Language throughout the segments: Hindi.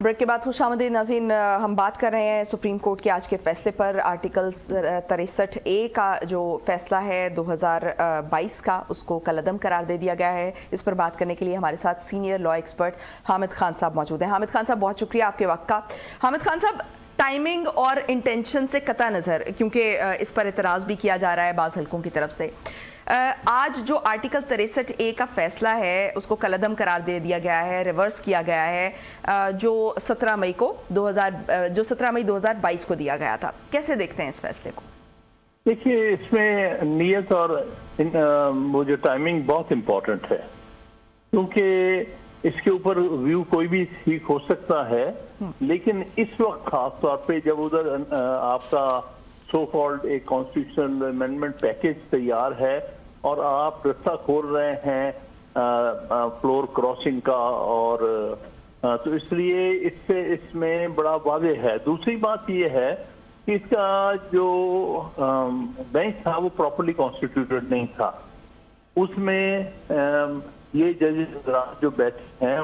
ब्रेक के बाद खुशामदीद नाज़रीन, हम बात कर रहे हैं सुप्रीम कोर्ट के आज के फैसले पर। आर्टिकल 63A का जो फैसला है 2022 का, उसको कलअदम करार दे दिया गया है। इस पर बात करने के लिए हमारे साथ senior law expert Hamid Khan साहब मौजूद हैं। हामिद खान साहब, बहुत शुक्रिया आपके वक्त का। हामिद खान साहब, टाइमिंग और इंटेंशन से कता नज़र, क्योंकि इस पर एतराज़ भी किया जा रहा है बाज़ हलकों की तरफ से, आज जो आर्टिकल 63A का फैसला है उसको कलअदम करार दे दिया गया है, रिवर्स किया गया है, जो 17 मई 2022 को दिया गया था। कैसे देखते हैं इस फैसले को? देखिए, इसमें नियत और वो जो टाइमिंग बहुत इम्पोर्टेंट है, क्योंकि इसके ऊपर व्यू कोई भी ठीक हो सकता है, लेकिन इस वक्त खास तौर पे जब उधर आपका सो कॉल्ड एक कॉन्स्टिट्यूशनल अमेंडमेंट पैकेज तैयार है और आप रास्ता खोल रहे हैं फ्लोर क्रॉसिंग का, और तो इसलिए इसमें बड़ा वाज़ेह है। दूसरी बात ये है कि इसका जो बेंच था वो प्रॉपर्ली कॉन्स्टिट्यूटेड नहीं था। उसमें ये जजेस जो बैठे हैं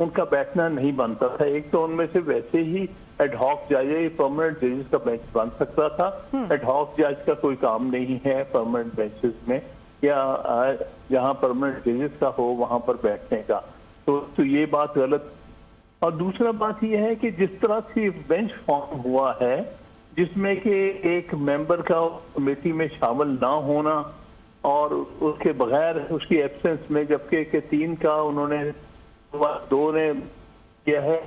उनका बैठना नहीं बनता था। एक तो उनमें से वैसे ही एडहॉक जज, परमानेंट जजेस का बेंच बन सकता था। एडहॉक जज का कोई काम नहीं है परमानेंट बेंचेस में, या जहां परमानेंट जजेस का हो वहां पर बैठने का। तो ये बात गलत। और दूसरा बात ये है कि जिस तरह से बेंच फॉर्म हुआ है, जिसमें कि एक मेंबर का कमेटी में शामिल ना होना और उसके बगैर उसकी एब्सेंस में, जबकि के 3 का उन्होंने 2 ने किया है,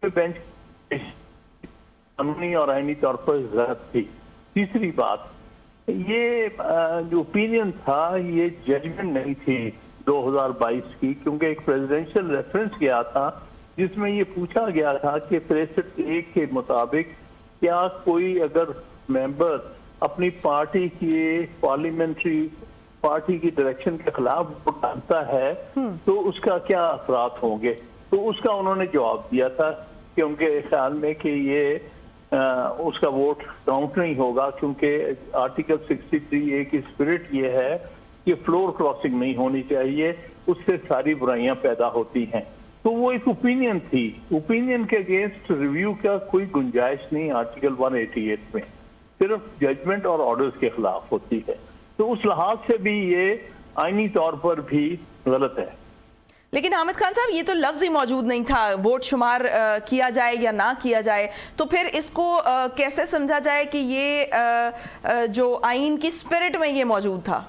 बेंच कानूनी और आईनी तौर पर गलत थी। तीसरी बात, ये जो ओपिनियन था ये जजमेंट नहीं थी 2022 की, क्योंकि एक प्रेसिडेंशियल रेफरेंस गया था जिसमें ये पूछा गया था कि 63A के मुताबिक क्या कोई अगर मेंबर अपनी पार्टी की पार्लियामेंट्री पार्टी की डायरेक्शन के खिलाफ वोट डालता है तो उसका क्या असरात होंगे। तो उसका उन्होंने जवाब दिया था कि उनके ख्याल में कि ये उसका वोट काउंट नहीं होगा, क्योंकि आर्टिकल 63A की स्पिरिट ये है कि फ्लोर क्रॉसिंग नहीं होनी चाहिए, उससे सारी बुराइयां पैदा होती हैं। तो वो एक ओपिनियन थी। ओपिनियन के अगेंस्ट रिव्यू का कोई गुंजाइश नहीं आर्टिकल 188 में, सिर्फ जजमेंट और ऑर्डर्स के खिलाफ होती है। तो उस लिहाज से भी ये आईनी तौर पर भी गलत है। लेकिन हामिद खान साहब, ये तो लफ्ज ही मौजूद नहीं था, वोट शुमार किया जाए या ना किया जाए, तो फिर इसको कैसे समझा जाए कि ये जो आइन की स्पिरिट में ये मौजूद था,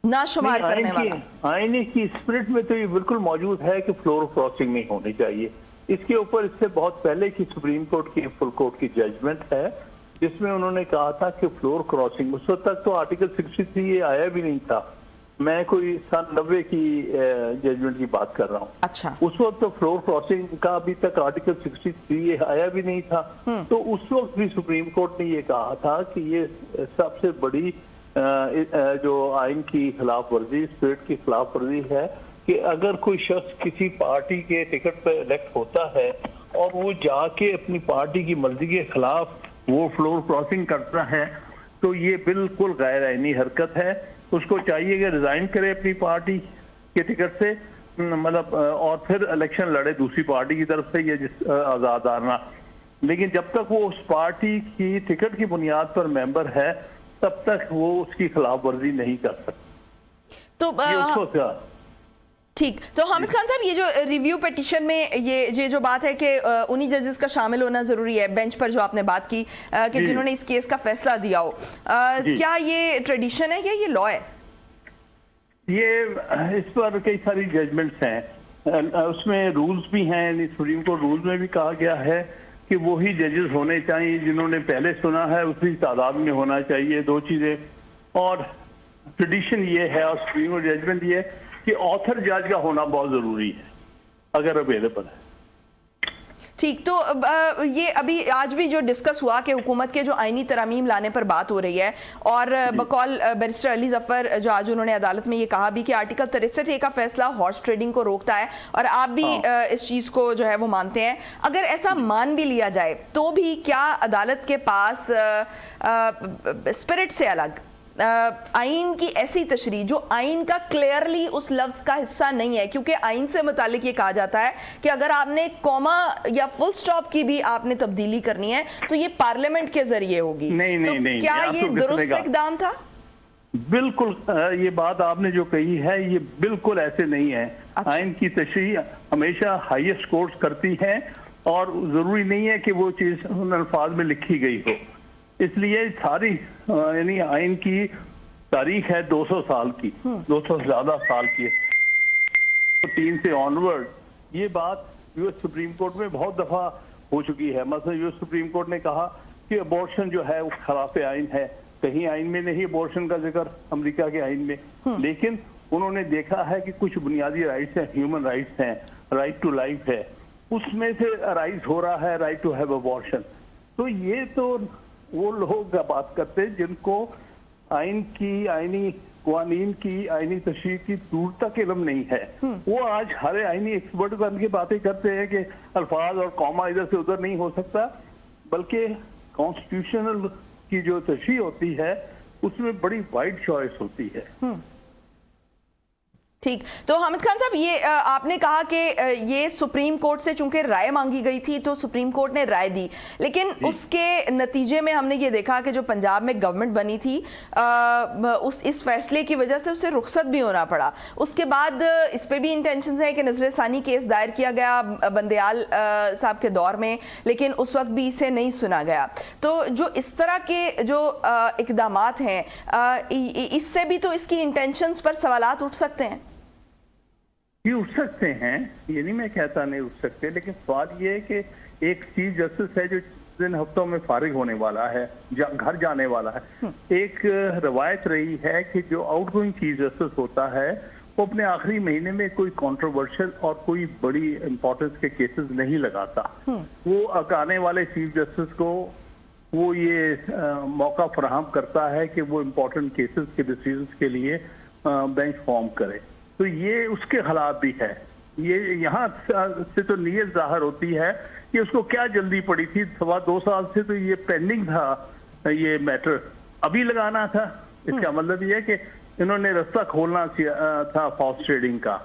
ना शुमार करने वाला? आइन की स्पिरिट में तो ये बिल्कुल मौजूद है कि फ्लोर क्रॉसिंग नहीं होनी चाहिए। इसके ऊपर इससे बहुत पहले की सुप्रीम कोर्ट की फुल कोर्ट की जजमेंट है, जिसमें उन्होंने कहा था कि फ्लोर क्रॉसिंग, उस वक्त तक तो आर्टिकल 63 आया भी नहीं था। मैं कोई सन 90 की जजमेंट की बात कर रहा हूँ। अच्छा। उस वक्त तो फ्लोर क्रॉसिंग का अभी तक आर्टिकल 63 आया भी नहीं था। तो उस वक्त भी सुप्रीम कोर्ट ने ये कहा था कि ये सबसे बड़ी जो आइन की खिलाफ वर्जी, स्पिरिट की खिलाफ वर्जी है कि अगर कोई शख्स किसी पार्टी के टिकट पर इलेक्ट होता है और वो जाके अपनी पार्टी की मर्जी के खिलाफ वो फ्लोर क्रॉसिंग करता है, तो ये बिल्कुल गैर आईनी हरकत है। उसको चाहिए कि रिजाइन करे अपनी पार्टी के टिकट से, मतलब, और फिर इलेक्शन लड़े दूसरी पार्टी की तरफ से, ये आजादाना। लेकिन जब तक वो उस पार्टी की टिकट की बुनियाद पर मेंबर है, तब तक वो उसकी खिलाफ वर्जी नहीं कर सकता। तो ठीक। तो हामिद खान साहब, ये जो रिव्यू पिटीशन में ये जो बात है कि उन्हीं जजेस का शामिल होना जरूरी है बेंच पर, जो आपने बात की कि जिन्होंने इस केस का फैसला दिया हो, क्या ये ट्रेडिशन है या ये लॉ है? ये इस पर कई सारी जजमेंट्स हैं, उसमें रूल्स भी हैं। सुप्रीम कोर्ट रूल्स में भी कहा गया है कि वही जजेस होने चाहिए जिन्होंने पहले सुना है, उसी तादाद में होना चाहिए। 2 चीजें। और ट्रेडिशन ये है और सुप्रीम कोर्ट जजमेंट ये है कि ऑथर जज का होना बहुत जरूरी है अगर अवेलेबल है। ठीक। तो ये अभी आज भी जो डिस्कस हुआ कि हुकूमत के जो आईनी तरमीम लाने पर बात हो रही है, और बकौल बैरिस्टर अली जफर जो आज उन्होंने अदालत में ये कहा भी कि आर्टिकल 63A का फैसला हॉर्स ट्रेडिंग को रोकता है, और आप भी इस चीज़ को जो है वो मानते हैं। अगर ऐसा मान भी लिया जाए तो भी क्या अदालत के पास स्पिरिट से अलग आइन की ऐसी तशरीह जो आइन का क्लियरली उस लफ्ज का हिस्सा नहीं है, क्योंकि आइन से मुतालिक ये कहा जाता है कि अगर आपने कॉमा या फुल स्टॉप की भी आपने तब्दीली करनी है तो ये पार्लियामेंट के जरिए होगी। नहीं, क्या ये दुरुस्त इकदाम था? बिल्कुल, ये बात आपने जो कही है ये बिल्कुल ऐसे नहीं है। अच्छा। आइन की तशरीह हमेशा हाईएस्ट कोर्ट्स करती है और जरूरी नहीं है कि वो चीज उन अल्फाज में लिखी गई हो। इसलिए सारी यानी आइन की तारीख है 200 साल की, 200 से ज्यादा साल की, 3 से ऑनवर्ड ये बात यूएस सुप्रीम कोर्ट में बहुत दफा हो चुकी है। मतलब यूएस सुप्रीम कोर्ट ने कहा कि अबॉर्शन जो है वो खिलाफ आइन है। कहीं आइन में नहीं अबॉर्शन का जिक्र, अमेरिका के आइन में, लेकिन उन्होंने देखा है कि कुछ बुनियादी राइट्स हैं, ह्यूमन राइट्स हैं, राइट टू लाइफ है, उसमें से राइज हो रहा है राइट टू हैव अबॉर्शन। तो ये तो वो लोग बात करते हैं जिनको आइन की, आइनी कानून की, आइनी तशरीह की दूर तक इल्म नहीं है। वो आज हर आइनी एक्सपर्ट बन के बातें करते हैं कि अल्फाज और कॉमा इधर से उधर नहीं हो सकता, बल्कि कॉन्स्टिट्यूशनल की जो तशरीह होती है उसमें बड़ी वाइड चॉइस होती है। ठीक, तो हामिद खान साहब, ये आपने कहा कि ये सुप्रीम कोर्ट से चूंकि राय मांगी गई थी तो सुप्रीम कोर्ट ने राय दी, लेकिन उसके नतीजे में हमने ये देखा कि जो पंजाब में गवर्नमेंट बनी थी इस फैसले की वजह से उसे रुखसत भी होना पड़ा। उसके बाद इस पे भी इंटेंशन है कि नजर सानी केस दायर किया गया बंदयाल साहब के दौर में, लेकिन उस वक्त भी इसे नहीं सुना गया। तो जो इस तरह के जो इकदामात हैं, इससे भी तो इसकी इंटेंशंस पर सवालात उठ सकते हैं। ये उठ सकते हैं, ये नहीं मैं कहता नहीं उठ सकते, लेकिन सवाल ये है कि एक चीफ जस्टिस है जो इन हफ्तों में फारिग होने वाला है, घर जाने वाला है। एक रवायत रही है कि जो आउटगोइंग चीफ जस्टिस होता है वो अपने आखिरी महीने में कोई कंट्रोवर्शियल और कोई बड़ी इंपॉर्टेंस के केसेस नहीं लगाता। वो आने वाले चीफ जस्टिस को वो ये मौका फराहम करता है कि वो इम्पोर्टेंट केसेस के डिसीजन के लिए बेंच फॉर्म करे। तो ये उसके खिलाफ भी है। ये यहाँ से तो नीयत जाहिर होती है कि उसको क्या जल्दी पड़ी थी, 2 साल से तो ये पेंडिंग था, ये मैटर अभी लगाना था। इसका मतलब ये है कि इन्होंने रास्ता खोलना था फॉक्स ट्रेडिंग का,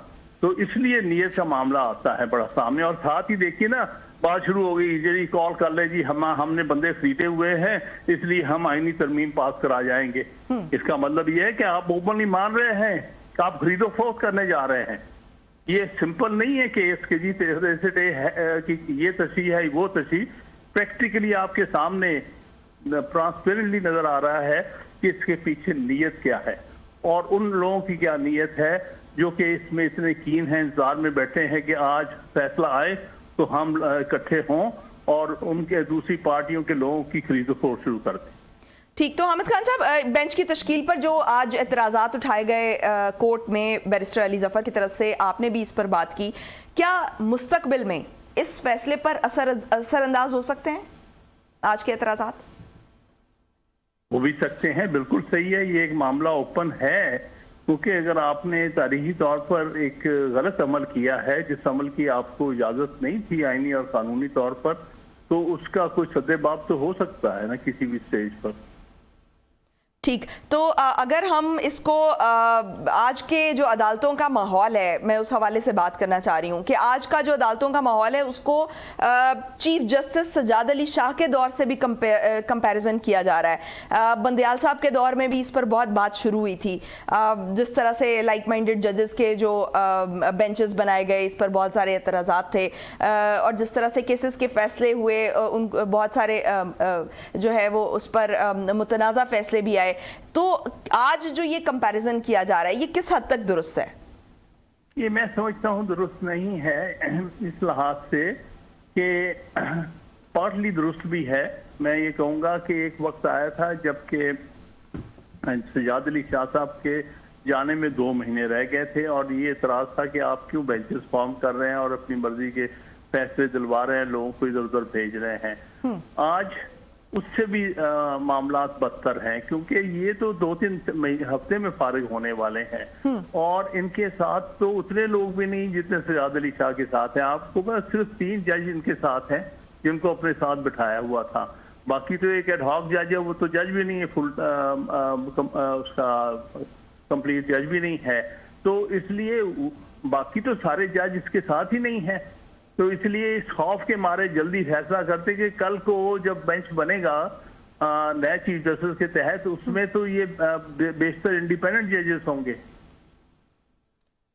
तो इसलिए नीयत का मामला आता है बड़ा सामने। और साथ ही देखिए ना, बात शुरू हो गई, जी कॉल कर ले जी, हमने बंदे खरीदे हुए हैं इसलिए हम आईनी तरमीम पास करा जाएंगे। इसका मतलब ये है कि आप ओपनली मान रहे हैं आप खरीदो फरोख्त करने जा रहे हैं। ये सिंपल नहीं है कि इसके जी कि ये तशरीह है वो तशरीह, प्रैक्टिकली आपके सामने ट्रांसपेरेंटली नजर आ रहा है कि इसके पीछे नीयत क्या है और उन लोगों की क्या नीयत है जो कि इसमें इतने कीन हैं, इंतजार में बैठे हैं कि आज फैसला आए तो हम इकट्ठे हों और उनके दूसरी पार्टियों के लोगों की खरीदो फरोख्त शुरू कर दें। ठीक, तो हामिद खान साहब, बेंच की तश्कील पर जो आज एतराज़ात उठाए गए कोर्ट में बैरिस्टर अली जफर की तरफ से, आपने भी इस पर बात की, क्या मुस्तकबिल में इस फैसले पर असरअंदाज हो सकते हैं आज के एतराज़ात? हो भी सकते हैं, बिल्कुल सही है। ये एक मामला ओपन है क्योंकि अगर आपने तारीखी तौर पर एक गलत अमल किया है जिस अमल की आपको इजाजत नहीं थी आईनी और कानूनी तौर पर, तो उसका कोई सद्देबाब तो हो सकता है ना किसी भी स्टेज पर। ठीक, तो अगर हम इसको आज के जो अदालतों का माहौल है, मैं उस हवाले से बात करना चाह रही हूँ कि आज का जो अदालतों का माहौल है उसको चीफ जस्टिस सजाद अली शाह के दौर से भी कंपैरिजन किया जा रहा है। बंदयाल साहब के दौर में भी इस पर बहुत बात शुरू हुई थी। जिस तरह से लाइक माइंडेड जजेस के जो बेंचेस बनाए गए, इस पर बहुत सारे एतराज़ात थे और जिस तरह से केसेस के फैसले हुए, उन बहुत सारे जो है वो उस पर मुतनाज़ा फैसले भी आए। तो आज जो ये कंपैरिजन किया जा रहा है, ये किस हद तक दुरुस्त है? ये मैं समझता हूँ दुरुस्त नहीं है इस लिहाज से कि पार्टली दुरुस्त भी है। मैं ये कहूँगा कि एक वक्त आया था जबकि सजाद अली शाह साहब के जाने में 2 महीने रह गए थे और ये एतराज था कि आप क्यों बेंचेस फॉर्म कर रहे हैं और अपनी मर्जी के फैसले दिलवा रहे हैं, लोगों को इधर उधर भेज रहे हैं। आज उससे भी मामला बदतर हैं क्योंकि ये तो 2-3 हफ्ते में फारिग होने वाले हैं और इनके साथ तो उतने लोग भी नहीं जितने सजाद अली शाह के साथ हैं। आपको बस सिर्फ 3 जज इनके साथ हैं जिनको अपने साथ बिठाया हुआ था, बाकी तो एक एडहॉक जज है, वो तो जज भी नहीं है, फुल उसका कंप्लीट जज भी नहीं है, तो इसलिए बाकी तो सारे जज इसके साथ ही नहीं है। तो इसलिए इस खौफ के मारे जल्दी फैसला करते कि कल को जब बेंच बनेगा नए चीफ जस्टिस के तहत, उसमें तो ये बेशतर इंडिपेंडेंट जजेस होंगे।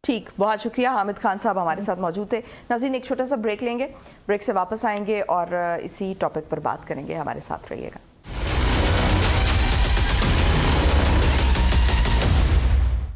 ठीक, बहुत शुक्रिया। हामिद खान साहब हमारे साथ मौजूद थे। नाज़रीन, एक छोटा सा ब्रेक लेंगे, ब्रेक से वापस आएंगे और इसी टॉपिक पर बात करेंगे। हमारे साथ रहिएगा।